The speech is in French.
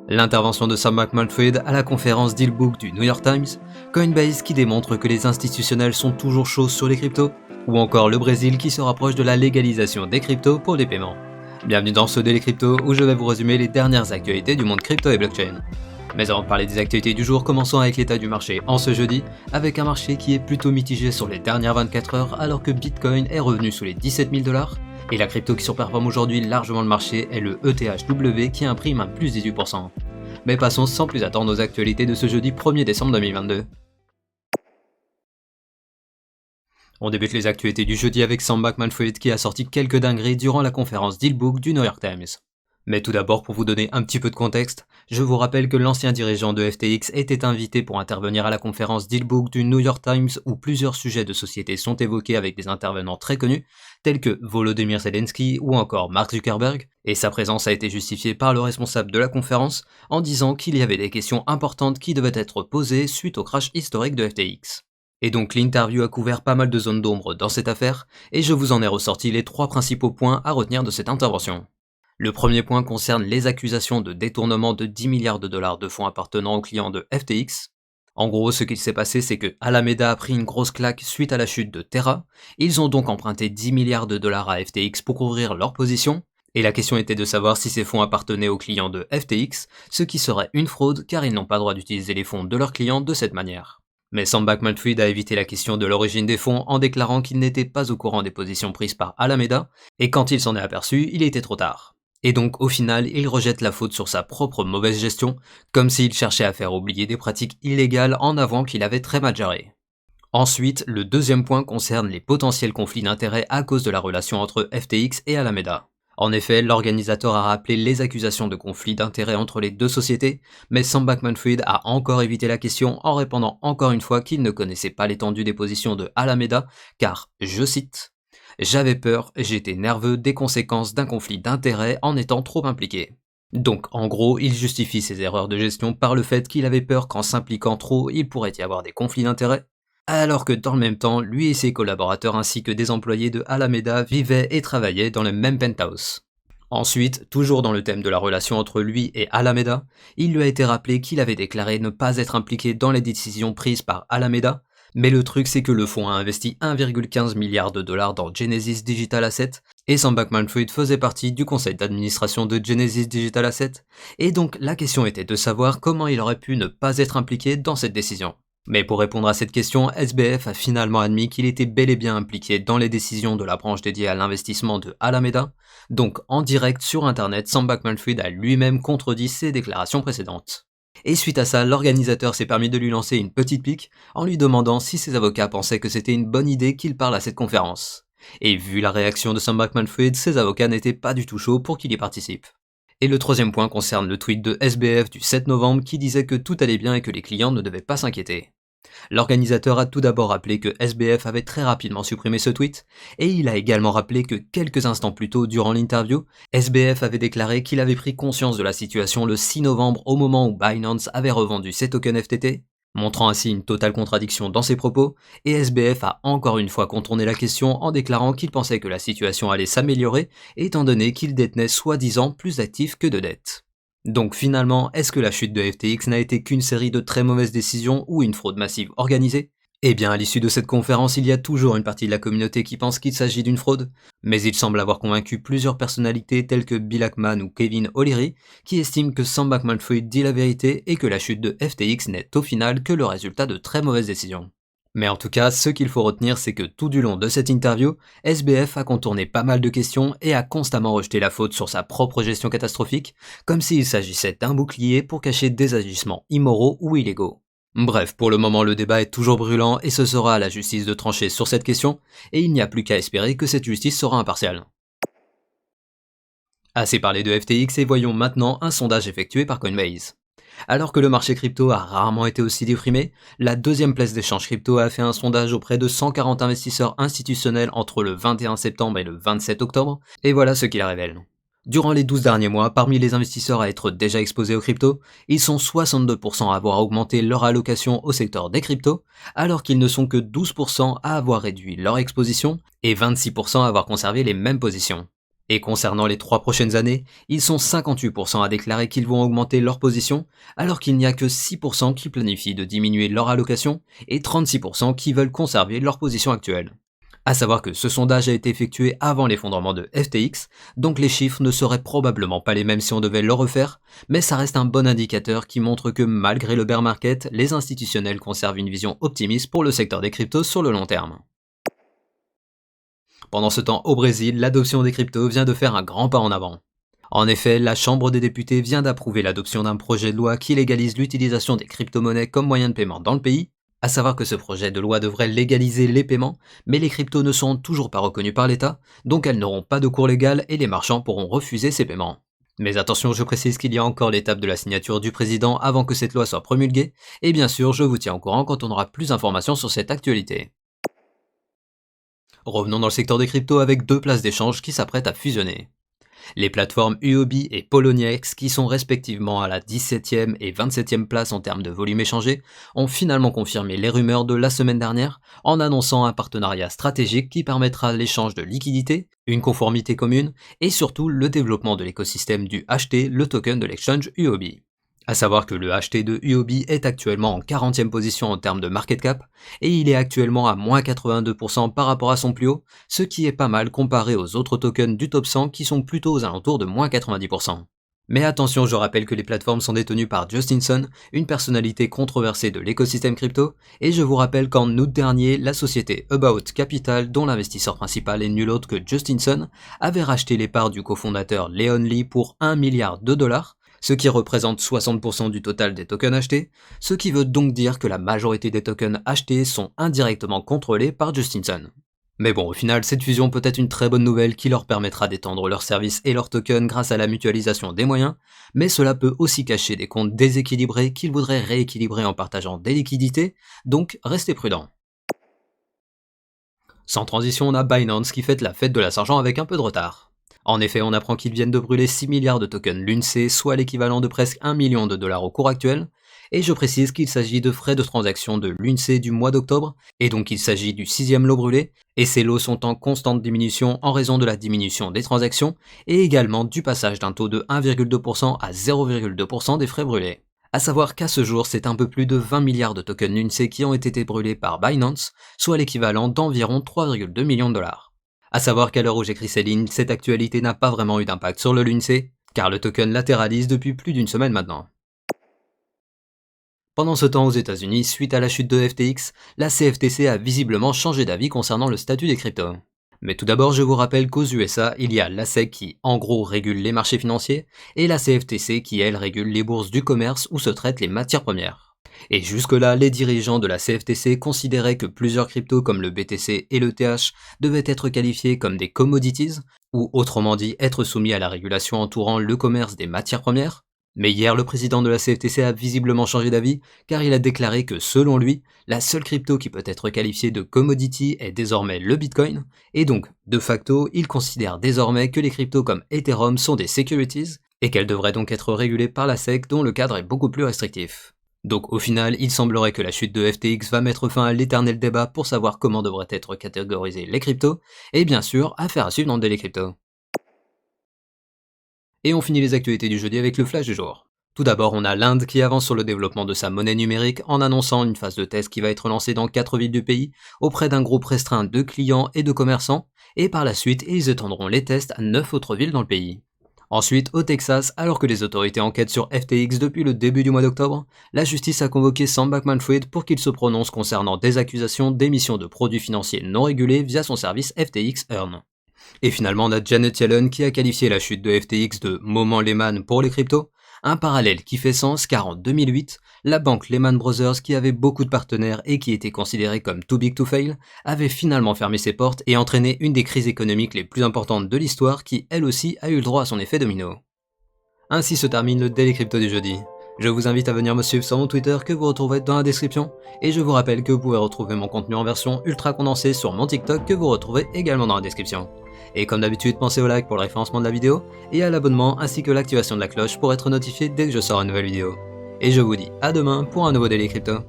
L'intervention de Sam Bankman-Fried à la conférence Dealbook du New York Times, Coinbase qui démontre que les institutionnels sont toujours chauds sur les cryptos, ou encore le Brésil qui se rapproche de la légalisation des cryptos pour les paiements. Bienvenue dans ce Daily Crypto où je vais vous résumer les dernières actualités du monde crypto et blockchain. Mais avant de parler des actualités du jour, commençons avec l'état du marché en ce jeudi, avec un marché qui est plutôt mitigé sur les dernières 24 heures alors que Bitcoin est revenu sous les 17 000 $, et la crypto qui surperforme aujourd'hui largement le marché est le ETHW qui imprime un plus 18%. Mais passons sans plus attendre aux actualités de ce jeudi 1er décembre 2022. On débute les actualités du jeudi avec Sam Bankman-Fried qui a sorti quelques dingueries durant la conférence Dealbook du New York Times. Mais tout d'abord, pour vous donner un petit peu de contexte, je vous rappelle que l'ancien dirigeant de FTX était invité pour intervenir à la conférence Dealbook du New York Times où plusieurs sujets de société sont évoqués avec des intervenants très connus, tels que Volodymyr Zelensky ou encore Mark Zuckerberg, et sa présence a été justifiée par le responsable de la conférence en disant qu'il y avait des questions importantes qui devaient être posées suite au crash historique de FTX. Et donc l'interview a couvert pas mal de zones d'ombre dans cette affaire, et je vous en ai ressorti les 3 principaux points à retenir de cette intervention. Le premier point concerne les accusations de détournement de 10 milliards de dollars de fonds appartenant aux clients de FTX. En gros, ce qu'il s'est passé, c'est que Alameda a pris une grosse claque suite à la chute de Terra. Ils ont donc emprunté 10 milliards de dollars à FTX pour couvrir leur position. Et la question était de savoir si ces fonds appartenaient aux clients de FTX, ce qui serait une fraude car ils n'ont pas le droit d'utiliser les fonds de leurs clients de cette manière. Mais Sam Bankman-Fried a évité la question de l'origine des fonds en déclarant qu'il n'était pas au courant des positions prises par Alameda, et quand il s'en est aperçu, il était trop tard. Et donc au final, il rejette la faute sur sa propre mauvaise gestion, comme s'il cherchait à faire oublier des pratiques illégales en avouant qu'il avait très mal géré. Ensuite, le deuxième point concerne les potentiels conflits d'intérêts à cause de la relation entre FTX et Alameda. En effet, l'organisateur a rappelé les accusations de conflit d'intérêts entre les deux sociétés, mais Sam Bankman-Fried a encore évité la question en répondant encore une fois qu'il ne connaissait pas l'étendue des positions de Alameda, car, je cite, « J'avais peur, j'étais nerveux des conséquences d'un conflit d'intérêts en étant trop impliqué ». Donc en gros, il justifie ses erreurs de gestion par le fait qu'il avait peur qu'en s'impliquant trop, il pourrait y avoir des conflits d'intérêts, alors que dans le même temps, lui et ses collaborateurs ainsi que des employés de Alameda vivaient et travaillaient dans le même penthouse. Ensuite, toujours dans le thème de la relation entre lui et Alameda, il lui a été rappelé qu'il avait déclaré ne pas être impliqué dans les décisions prises par Alameda, mais le truc c'est que le fonds a investi 1,15 milliard de dollars dans Genesis Digital Asset, et Sam Bankman-Fried faisait partie du conseil d'administration de Genesis Digital Asset, et donc la question était de savoir comment il aurait pu ne pas être impliqué dans cette décision. Mais pour répondre à cette question, SBF a finalement admis qu'il était bel et bien impliqué dans les décisions de la branche dédiée à l'investissement de Alameda, donc en direct sur internet, Sam Bankman-Fried a lui-même contredit ses déclarations précédentes. Et suite à ça, l'organisateur s'est permis de lui lancer une petite pique en lui demandant si ses avocats pensaient que c'était une bonne idée qu'il parle à cette conférence. Et vu la réaction de Sam Bankman-Fried, ses avocats n'étaient pas du tout chauds pour qu'il y participe. Et le troisième point concerne le tweet de SBF du 7 novembre qui disait que tout allait bien et que les clients ne devaient pas s'inquiéter. L'organisateur a tout d'abord rappelé que SBF avait très rapidement supprimé ce tweet, et il a également rappelé que quelques instants plus tôt durant l'interview, SBF avait déclaré qu'il avait pris conscience de la situation le 6 novembre au moment où Binance avait revendu ses tokens FTT, montrant ainsi une totale contradiction dans ses propos, et SBF a encore une fois contourné la question en déclarant qu'il pensait que la situation allait s'améliorer étant donné qu'il détenait soi-disant plus d'actifs que de dettes. Donc finalement, est-ce que la chute de FTX n'a été qu'une série de très mauvaises décisions ou une fraude massive organisée ? Eh bien, à l'issue de cette conférence, il y a toujours une partie de la communauté qui pense qu'il s'agit d'une fraude, mais il semble avoir convaincu plusieurs personnalités telles que Bill Ackman ou Kevin O'Leary, qui estiment que Sam Bankman-Fried dit la vérité et que la chute de FTX n'est au final que le résultat de très mauvaises décisions. Mais en tout cas, ce qu'il faut retenir, c'est que tout du long de cette interview, SBF a contourné pas mal de questions et a constamment rejeté la faute sur sa propre gestion catastrophique, comme s'il s'agissait d'un bouclier pour cacher des agissements immoraux ou illégaux. Bref, pour le moment le débat est toujours brûlant et ce sera à la justice de trancher sur cette question, et il n'y a plus qu'à espérer que cette justice sera impartiale. Assez parlé de FTX et voyons maintenant un sondage effectué par Coinbase. Alors que le marché crypto a rarement été aussi déprimé, la deuxième place d'échange crypto a fait un sondage auprès de 140 investisseurs institutionnels entre le 21 septembre et le 27 octobre, et voilà ce qu'il révèle. Durant les 12 derniers mois, parmi les investisseurs à être déjà exposés aux cryptos, ils sont 62% à avoir augmenté leur allocation au secteur des cryptos, alors qu'ils ne sont que 12% à avoir réduit leur exposition et 26% à avoir conservé les mêmes positions. Et concernant les 3 prochaines années, ils sont 58% à déclarer qu'ils vont augmenter leur position, alors qu'il n'y a que 6% qui planifient de diminuer leur allocation et 36% qui veulent conserver leur position actuelle. À savoir que ce sondage a été effectué avant l'effondrement de FTX, donc les chiffres ne seraient probablement pas les mêmes si on devait le refaire, mais ça reste un bon indicateur qui montre que malgré le bear market, les institutionnels conservent une vision optimiste pour le secteur des cryptos sur le long terme. Pendant ce temps, au Brésil, l'adoption des cryptos vient de faire un grand pas en avant. En effet, la Chambre des députés vient d'approuver l'adoption d'un projet de loi qui légalise l'utilisation des crypto-monnaies comme moyen de paiement dans le pays, à savoir que ce projet de loi devrait légaliser les paiements, mais les cryptos ne sont toujours pas reconnus par l'État, donc elles n'auront pas de cours légal et les marchands pourront refuser ces paiements. Mais attention, je précise qu'il y a encore l'étape de la signature du président avant que cette loi soit promulguée, et bien sûr, je vous tiens au courant quand on aura plus d'informations sur cette actualité. Revenons dans le secteur des cryptos avec deux places d'échange qui s'apprêtent à fusionner. Les plateformes Huobi et Poloniex, qui sont respectivement à la 17e et 27e place en termes de volume échangé, ont finalement confirmé les rumeurs de la semaine dernière en annonçant un partenariat stratégique qui permettra l'échange de liquidités, une conformité commune et surtout le développement de l'écosystème du HT, le token de l'exchange Huobi. À savoir que le HT de Huobi est actuellement en 40e position en termes de market cap, et il est actuellement à moins 82% par rapport à son plus haut, ce qui est pas mal comparé aux autres tokens du top 100 qui sont plutôt aux alentours de moins 90%. Mais attention, je rappelle que les plateformes sont détenues par Justin Sun, une personnalité controversée de l'écosystème crypto, et je vous rappelle qu'en août dernier, la société About Capital, dont l'investisseur principal est nul autre que Justin Sun, avait racheté les parts du cofondateur Leon Lee pour 1 milliard de dollars, ce qui représente 60% du total des tokens achetés, ce qui veut donc dire que la majorité des tokens achetés sont indirectement contrôlés par Justin Sun. Mais bon, au final, cette fusion peut être une très bonne nouvelle qui leur permettra d'étendre leurs services et leurs tokens grâce à la mutualisation des moyens, mais cela peut aussi cacher des comptes déséquilibrés qu'ils voudraient rééquilibrer en partageant des liquidités, donc restez prudents. Sans transition, on a Binance qui fête la fête de la Saint-Jean avec un peu de retard. En effet, on apprend qu'ils viennent de brûler 6 milliards de tokens l'UNC, soit l'équivalent de presque 1 million de dollars au cours actuel, et je précise qu'il s'agit de frais de transaction de l'UNC du mois d'octobre, et donc il s'agit du 6e lot brûlé, et ces lots sont en constante diminution en raison de la diminution des transactions, et également du passage d'un taux de 1,2% à 0,2% des frais brûlés. A savoir qu'à ce jour, c'est un peu plus de 20 milliards de tokens l'UNC qui ont été brûlés par Binance, soit l'équivalent d'environ 3,2 millions de dollars. A savoir qu'à l'heure où j'écris ces lignes, cette actualité n'a pas vraiment eu d'impact sur le LUNC, car le token latéralise depuis plus d'une semaine maintenant. Pendant ce temps aux États-Unis, suite à la chute de FTX, la CFTC a visiblement changé d'avis concernant le statut des cryptos. Mais tout d'abord, je vous rappelle qu'aux USA, il y a la SEC qui, en gros, régule les marchés financiers, et la CFTC qui, elle, régule les bourses du commerce où se traitent les matières premières. Et jusque-là, les dirigeants de la CFTC considéraient que plusieurs cryptos comme le BTC et le TH devaient être qualifiés comme des commodities, ou autrement dit être soumis à la régulation entourant le commerce des matières premières. Mais hier, le président de la CFTC a visiblement changé d'avis, car il a déclaré que selon lui, la seule crypto qui peut être qualifiée de commodity est désormais le Bitcoin, et donc, de facto, il considère désormais que les cryptos comme Ethereum sont des securities, et qu'elles devraient donc être régulées par la SEC dont le cadre est beaucoup plus restrictif. Donc au final, il semblerait que la chute de FTX va mettre fin à l'éternel débat pour savoir comment devraient être catégorisés les cryptos, et bien sûr, affaire à suivre dans Daily Crypto. Et on finit les actualités du jeudi avec le flash du jour. Tout d'abord, on a l'Inde qui avance sur le développement de sa monnaie numérique en annonçant une phase de test qui va être lancée dans 4 villes du pays, auprès d'un groupe restreint de clients et de commerçants, et par la suite, ils étendront les tests à 9 autres villes dans le pays. Ensuite, au Texas, alors que les autorités enquêtent sur FTX depuis le début du mois d'octobre, la justice a convoqué Sam Bankman-Fried pour qu'il se prononce concernant des accusations d'émission de produits financiers non régulés via son service FTX Earn. Et finalement, on a Janet Yellen qui a qualifié la chute de FTX de moment Lehman pour les cryptos, un parallèle qui fait sens car en 2008, la banque Lehman Brothers, qui avait beaucoup de partenaires et qui était considérée comme too big to fail, avait finalement fermé ses portes et entraîné une des crises économiques les plus importantes de l'histoire qui, elle aussi, a eu le droit à son effet domino. Ainsi se termine le Daily Crypto du jeudi. Je vous invite à venir me suivre sur mon Twitter que vous retrouverez dans la description, et je vous rappelle que vous pouvez retrouver mon contenu en version ultra condensée sur mon TikTok que vous retrouvez également dans la description. Et comme d'habitude, pensez au like pour le référencement de la vidéo, et à l'abonnement ainsi que l'activation de la cloche pour être notifié dès que je sors une nouvelle vidéo. Et je vous dis à demain pour un nouveau Daily Crypto.